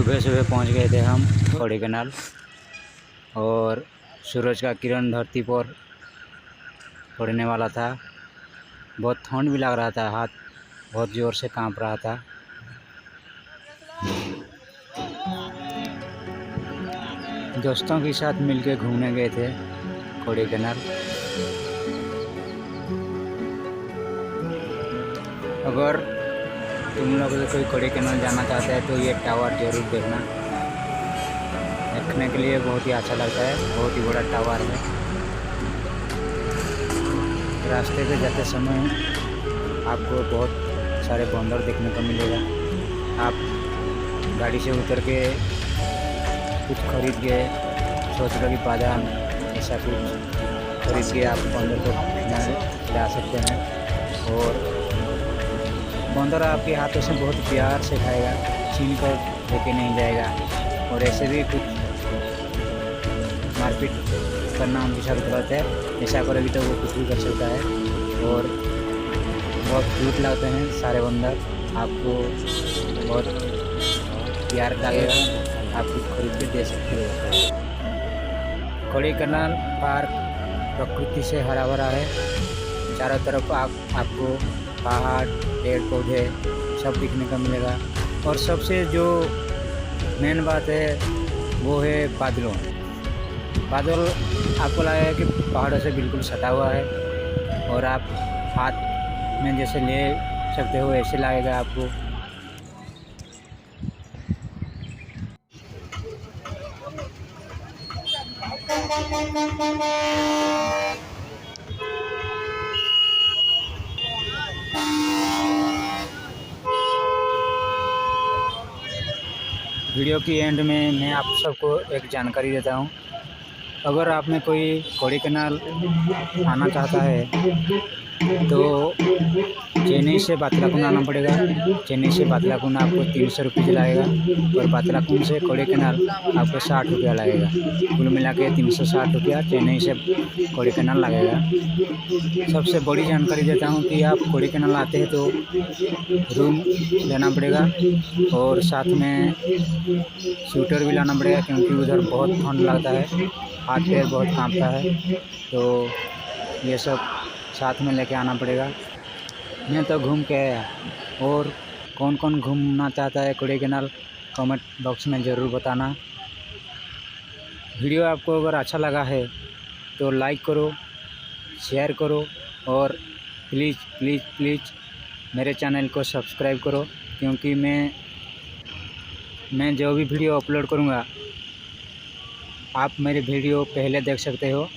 सुबह सुबह पहुंच गए थे हम कोडाईकनाल और सूरज का किरण धरती पर पड़ने वाला था। बहुत ठंड भी लग रहा था, हाथ बहुत ज़ोर से कांप रहा था। दोस्तों के साथ मिलके घूमने गए थे कोडाईकनाल। अगर तुम लोग कोई कोडाईकनाल जाना चाहते हैं तो ये टावर ज़रूर देखना। देखने के लिए बहुत ही अच्छा लगता है, बहुत ही बड़ा टावर है। रास्ते पे जाते समय आपको बहुत सारे बंदर देखने को मिलेगा। आप गाड़ी से उतर के कुछ खरीद के सोच लो कि बादाम ऐसा कुछ खरीद के आप बंदर को खिला सकते हैं। और बंदर आपके हाथों से बहुत प्यार से खाएगा, छीन कर लेके नहीं जाएगा। और ऐसे भी कुछ मारपीट करना उनके साथ गलत है, ऐसा करेगी तो वो कुछ भी कर सकता है। और बहुत क्यूट लगते हैं सारे बंदर, आपको बहुत प्यार लगेगा, आप कुछ खरीद के दे सकते हो। कोडाईकनाल पार्क प्रकृति से हरा भरा है। चारों तरफ आपको पहाड़, पेड़ पौधे सब दिखने को मिलेगा। और सबसे जो मेन बात है वो है बादलों। बादल आपको लगेगा कि पहाड़ों से बिल्कुल सटा हुआ है और आप हाथ में जैसे ले सकते हो, ऐसे लगेगा आपको। वीडियो की एंड में मैं आप सबको एक जानकारी देता हूँ। अगर आप में कोई कोडाईकनाल आना चाहता है तो चेन्नई से पातलाकुंड आना पड़ेगा। चेन्नई से पातलाकुंड आपको 300 रुपये लगेगा और पातलाकुंड से कोडाईकनाल आपको 60 रुपया लगेगा। कुल मिला के 360 रुपया चेन्नई से कोडाईकनाल लगेगा। सबसे बड़ी जानकारी देता हूँ कि आप कोडाईकनाल आते हैं तो रूम लेना पड़ेगा और साथ में स्वेटर भी लाना पड़ेगा, क्योंकि उधर बहुत ठंड लगता है, हाथ पैर बहुत कांपता है। तो ये सब साथ में लेके आना पड़ेगा। मैं तो घूम के आया, और कौन कौन घूमना चाहता है कोडाईकनाल कमेंट बॉक्स में ज़रूर बताना। वीडियो आपको अगर अच्छा लगा है तो लाइक करो, शेयर करो और प्लीज़ प्लीज़ प्लीज़ मेरे चैनल को सब्सक्राइब करो, क्योंकि मैं जो भी वीडियो अपलोड करूँगा आप मेरे वीडियो पहले देख सकते हो।